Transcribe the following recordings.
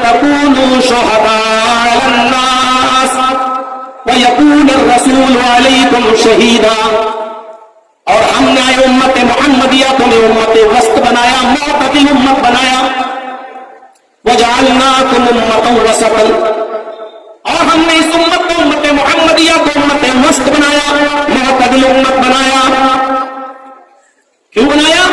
لتكونوا شهداء على الناس ويكون الرسول عليكم شهيدا. اور ہم نے امت محمدیہ تمہیں امت وسط بنایا, معتدل امت بنایا. وجعلناكم امة وسطا, اور ہم نے اس امت کو امت محمدیہ کو امت وسط بنایا, معتدل امت بنایا. کیوں بنایا؟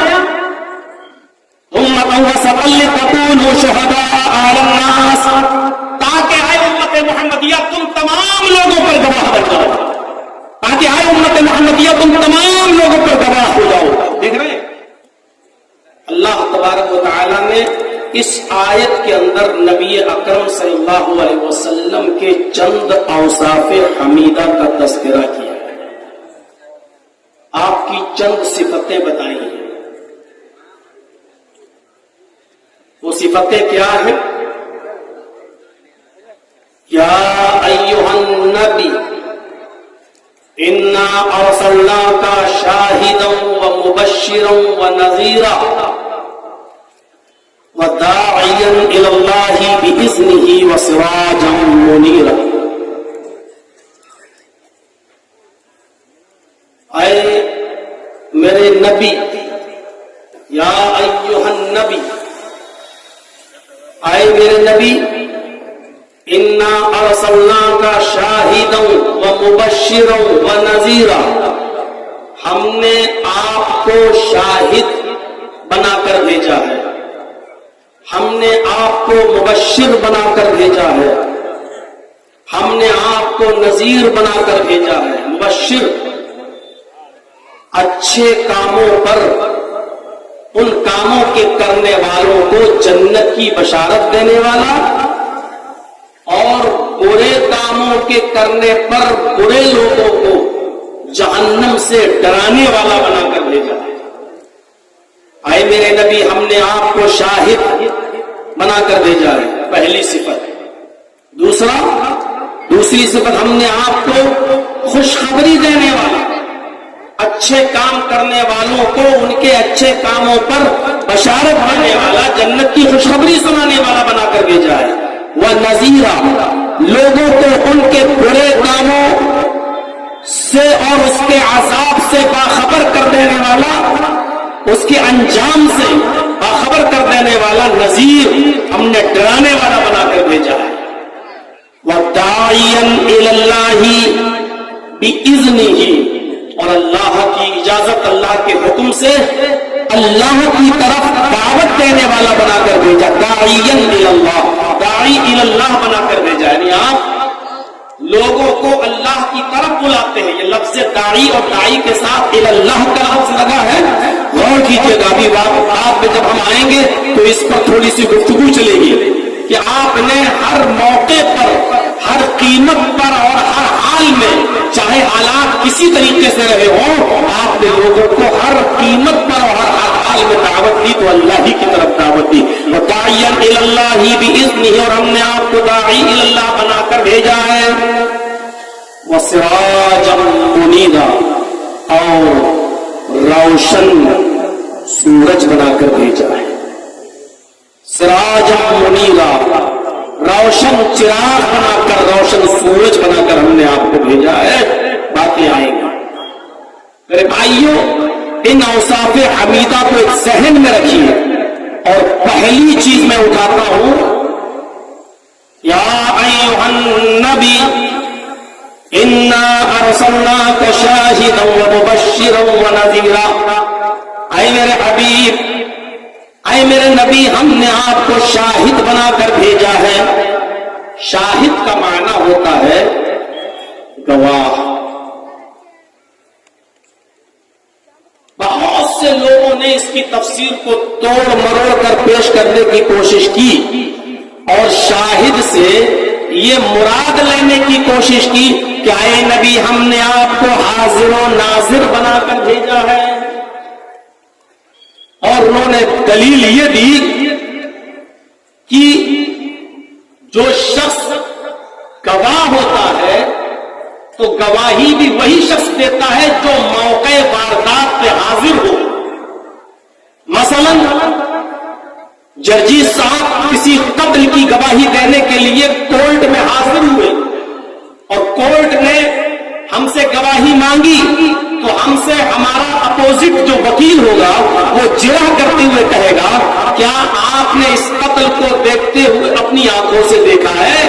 امت وسطا لتكونوا شهداء على الناس, تاکہ اے امت محمدیہ تم تمام لوگوں پر گواہ بن جاؤ, تاکہ اے امت محمدیہ تم تمام لوگوں پر گواہ ہو جاؤ. دیکھ رہے ہیں اللہ تبارک و تعالی نے اس آیت کے اندر نبی اکرم صلی اللہ علیہ وسلم کے چند اوصاف حمیدہ کا تذکرہ کیا ہے, آپ کی چند صفتیں بتائی ہیں. وہ صفتیں کیا ہیں؟ یا ایھا النبی انا ارسلناک شاہدا ومبشرا ونذیرا وداعیا الی اللہ باذنہ وسراجا منیرا. اے میرے نبی, یا ایھا النبی, اے میرے نبی, انا ارسلناک شاہدا ومبشرا ونذیرا, ہم نے آپ کو شاہد بنا کر بھیجا ہے, ہم نے آپ کو مبشر بنا کر بھیجا ہے, ہم نے آپ کو نذیر بنا کر بھیجا ہے. مبشر اچھے کاموں پر ان کاموں کے کرنے والوں کو جنت کی بشارت دینے والا, اور برے کاموں کے کرنے پر برے لوگوں کو جہنم سے ڈرانے والا بنا کر بھیجا ہے. اے میرے نبی, ہم نے آپ کو شاہد بنا کر بھیجا ہے, پہلی صفت. دوسری صفت, ہم نے آپ کو خوشخبری دینے والا, اچھے کام کرنے والوں کو ان کے اچھے کاموں پر بشارت دینے والا, جنت کی خوشخبری سنانے والا بنا کر بھیجا ہے. وَنَذِيرًا, لوگوں کو ان کے برے کاموں سے اور اس کے عذاب سے باخبر کر دینے والا, اس کے انجام سے باخبر کر دینے والا نذیر, ہم نے ڈرانے والا بنا کر بھیجا ہے. وَدَاعِيًا إِلَى اللَّهِ بِإِذْنِهِ, اور اللہ کی اجازت, اللہ کے حکم سے اللہ کی طرف دعوت دینے والا بنا کر بھیجا. داعِيًا إِلَى اللَّهِ, داعی إِلَى اللَّهِ بنا کر بھیجا. یعنی آپ لوگوں کو اللہ کی طرف بلاتے ہیں. یہ لفظ داعی اور داعی کے ساتھ إِلَى اللَّهِ کا لفظ لگا ہے. غور کیجیے گا, ابھی بات میں جب ہم آئیں گے تو اس پر تھوڑی سی گفتگو چلے گی کہ آپ نے ہر موقع پر, ہر قیمت پر اور ہر حال میں, چاہے حالات کسی طریقے سے رہے ہوں, آپ نے لوگوں کو ہر قیمت پر اور ہر حال میں دعوت دی تو اللہ ہی کی طرف دعوت دی. وَدَاعِيًا إِلَى اللَّهِ بِإِذْنِهِ, اور ہم نے آپ کو داعی إِلَى اللَّهِ بنا کر بھیجا ہے. وَسِرَاجًا مُنِيرًا, اور روشن سورج بنا کر بھیجا ہے. سراجا منیرا, روشن چراغ بنا کر, روشن سورج بنا کر ہم نے آپ کو بھیجا ہے. باتیں آئیں گی میرے بھائیوں, ان اوصاف حمیدہ کو ایک ذہن میں رکھیے. اور پہلی چیز میں اٹھاتا ہوں, یا ایھا النبی انا ارسلناک شاہدا ومبشرا ونذیرا, اے میرے حبیب, اے میرے نبی, ہم نے آپ کو شاہد بنا کر بھیجا ہے. شاہد کا معنی ہوتا ہے گواہ. بہت سے لوگوں نے اس کی تفسیر کو توڑ مروڑ کر پیش کرنے کی کوشش کی اور شاہد سے یہ مراد لینے کی کوشش کی کہ اے نبی, ہم نے آپ کو حاضر و ناظر بنا کر بھیجا ہے. اور انہوں نے دلیل یہ دی کہ جو شخص گواہ ہوتا ہے تو گواہی بھی وہی شخص دیتا ہے جو موقع واردات پہ حاضر ہو. مثلا जर्जीस साहब किसी कत्ल की गवाही देने के लिए कोर्ट में हाजिर हुए और कोर्ट ने हमसे गवाही मांगी, तो हमसे हमारा अपोजिट जो वकील होगा वो जिरह करते हुए कहेगा, क्या आपने इस कत्ल को देखते हुए अपनी आंखों से देखा है?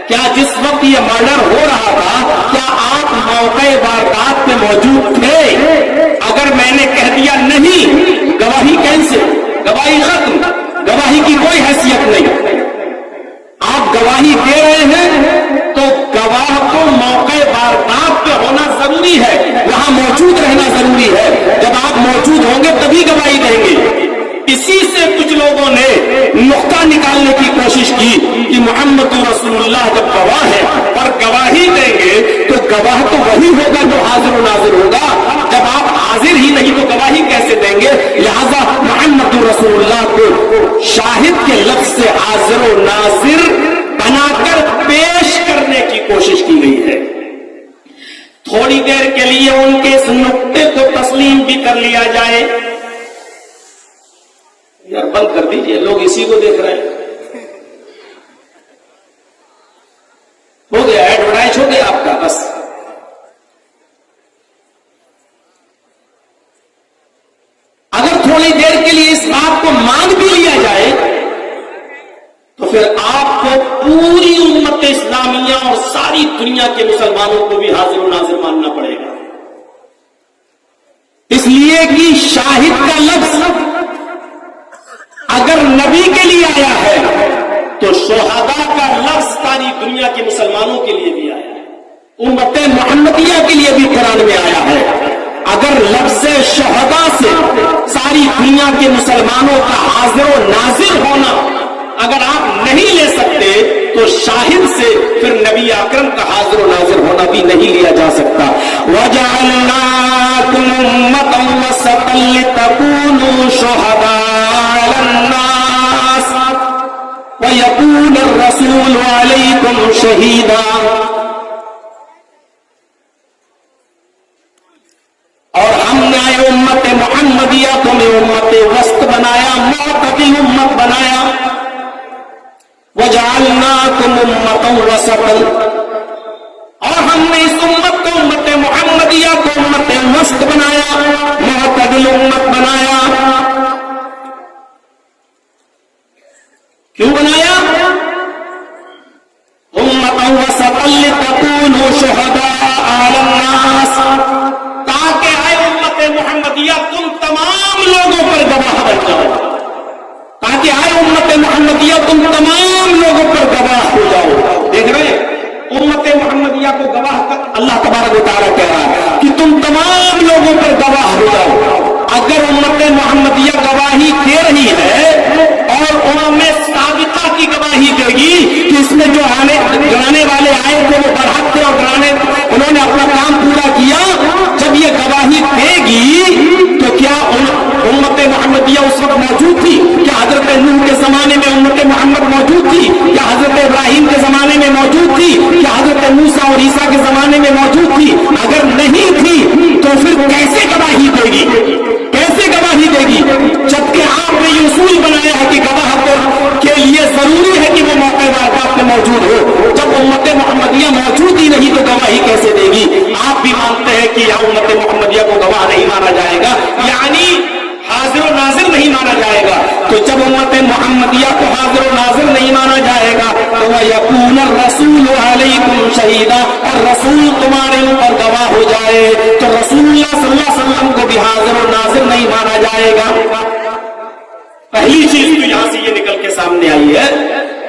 क्या जिस वक्त ये मर्डर हो रहा था क्या आप मौके वारदात पे मौजूद थे? अगर मैंने कह दिया नहीं, गवाही कैंसिल, गवाही खत्म, गवाही की कोई हैसियत नहीं। आप गवाही दे रहे हैं तो गवाह को मौके वारदात पे होना जरूरी है, वहां मौजूद रहना जरूरी है। जब आप मौजूद होंगे तभी गवाही देंगे। इसी से कुछ लोगों ने नुक्ता निकालने की कोशिश की कि मोहम्मद रसूलुल्लाह जब गवाह है और गवाही देंगे तो गवाह तो वही होगा जो हाजिर और नाजिर होगा। जब आप हाजिर ही नहीं तो गवाही कैसे देंगे? लिहाजा मोहम्मद रसूलुल्लाह को शाहिद के लफ्ज से हाजिर और नाजिर बनाकर पेश करने की कोशिश की गई है। थोड़ी देर के लिए उनके इस नुक्ते को तस्लीम भी कर लिया जाए। यार बंद कर दीजिए, लोग इसी को देख रहे हैं। हो गया, एडवर्टाइज हो गया आपका, बस। अगर थोड़ी देर के लिए इस बात को मान भी लिया जाए तो फिर आपको पूरी उम्मत इस्लामिया और सारी दुनिया के मुसलमानों को भी हाजिर नाजिर मानना पड़ेगा, इसलिए कि शाहिद का लफ्ज अगर नबी के लिए आया है तो शोहदा का लफ्ज सारी दुनिया के मुसलमानों के लिए भी आया है, उम्मत मोहम्मदिया के लिए भी कुरान में आया है। अगर लफ्ज शोहदा से सारी दुनिया के मुसलमानों का हाजिर और नाजिर होना अगर आप नहीं ले सकते तो शाहिद से फिर नबी अकरम का हाजिर और नाजिर होना भी नहीं लिया जा सकता। वजअलनाकुम उम्मतन वसतन लितकूनू शुहदा अलन्नास वयकून अर्रसूलु अलैकुम शहीदा। और हमने उम्मत मोहम्मदिया तुम्हें उम्मत वस्त बनाया, मुअतदिल उम्मत बनाया। वजअलनाकुम उम्मतन वसतन, और हमने इस उम्मत को उम्मत मोहम्मदिया को उम्मत वस्त बनाया, मुअतदिल उम्मत बनाया। क्यों बनाया? उम्मतन वसतन लितकूनू शुहदा अलन्नास, ताकि आए उम्मत मोहम्मदिया तुम तमाम लोगों पर गवाह बन जाओ, ताकि आए उम्मत मोहम्मदिया तुम तमाम लोगों पर गवाह हो जाओ। देख रहे हैं, उम्मत मोहम्मदिया को गवाह कर अल्लाह तबारक व तआला कह रहा है कि तुम तमाम लोगों पर गवाह हो जाओ। अगर उम्मत मोहम्मदिया गवाही दे रही है और उन्होंने साबिता की गवाही देगी कि इसमें जो डराने वाले आए थे वो बढ़ाते और डराने उन्होंने अपना काम पूरा किया, जब ये गवाही देगी तो क्या उम्मत मोहम्मदिया उस वक्त मौजूद थी? क्या हजरत नूह के जमाने में उम्मत मोहम्मद मौजूद थी? क्या हजरत इब्राहिम के जमाने में मौजूद थी? क्या हजरत मूसा और ईसा के जमाने में मौजूद थी? अगर नहीं थी तो फिर कैसे गवाही देगी? कैसे गवाही देगी? जबकि आपने ये उसूल बनाया है कि गवाह के लिए जरूरी है कि वो मौके वारदात में मौजूद हो। जब उम्मत मोहम्मदिया मौजूद ही नहीं तो गवाही कैसे देगी? आप भी मानते हैं कि यहाँ उम्मत मोहम्मदिया को गवाह नहीं माना जाएगा, यानी हाजिर और नाजिर नहीं माना जाएगा। तो जब उम्मत मोहम्मदिया को हाजिर और नाजिर नहीं माना जाएगा तो वह यकून रसूलु अलैकुम शहीदा, और रसूल तुम्हारे ऊपर गवाह हो जाए तो रसूलुल्लाह सल्लल्लाहु अलैहि वसल्लम को भी हाजिर और नाजिर नहीं माना जाएगा। पहली चीज तो यहां से ये निकल के सामने आई है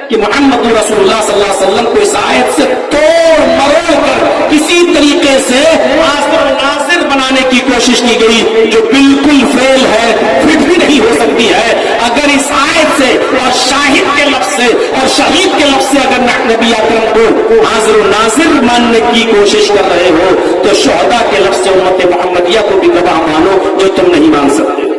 कि मोहम्मद रसूलुल्लाह सल्लल्लाहु अलैहि वसल्लम को इस आयत से तोड़ मरोड़ कर किसी तरीके से हाजिर और नाजिर बनाने की कोशिश की गई, जो बिल्कुल फेल है, फिट भी नहीं हो सकती है। अगर इस आयत से और शाहिद के लफ्ज से और शहीद के लफ्ज से अगर नबी अकरम को हाजिर और नाजिर मानने की कोशिश कर रहे हो तो शुहदा के लफ्ज से उम्मत मोहम्मदिया को भी गवाह मानो, जो तुम नहीं मान सकते।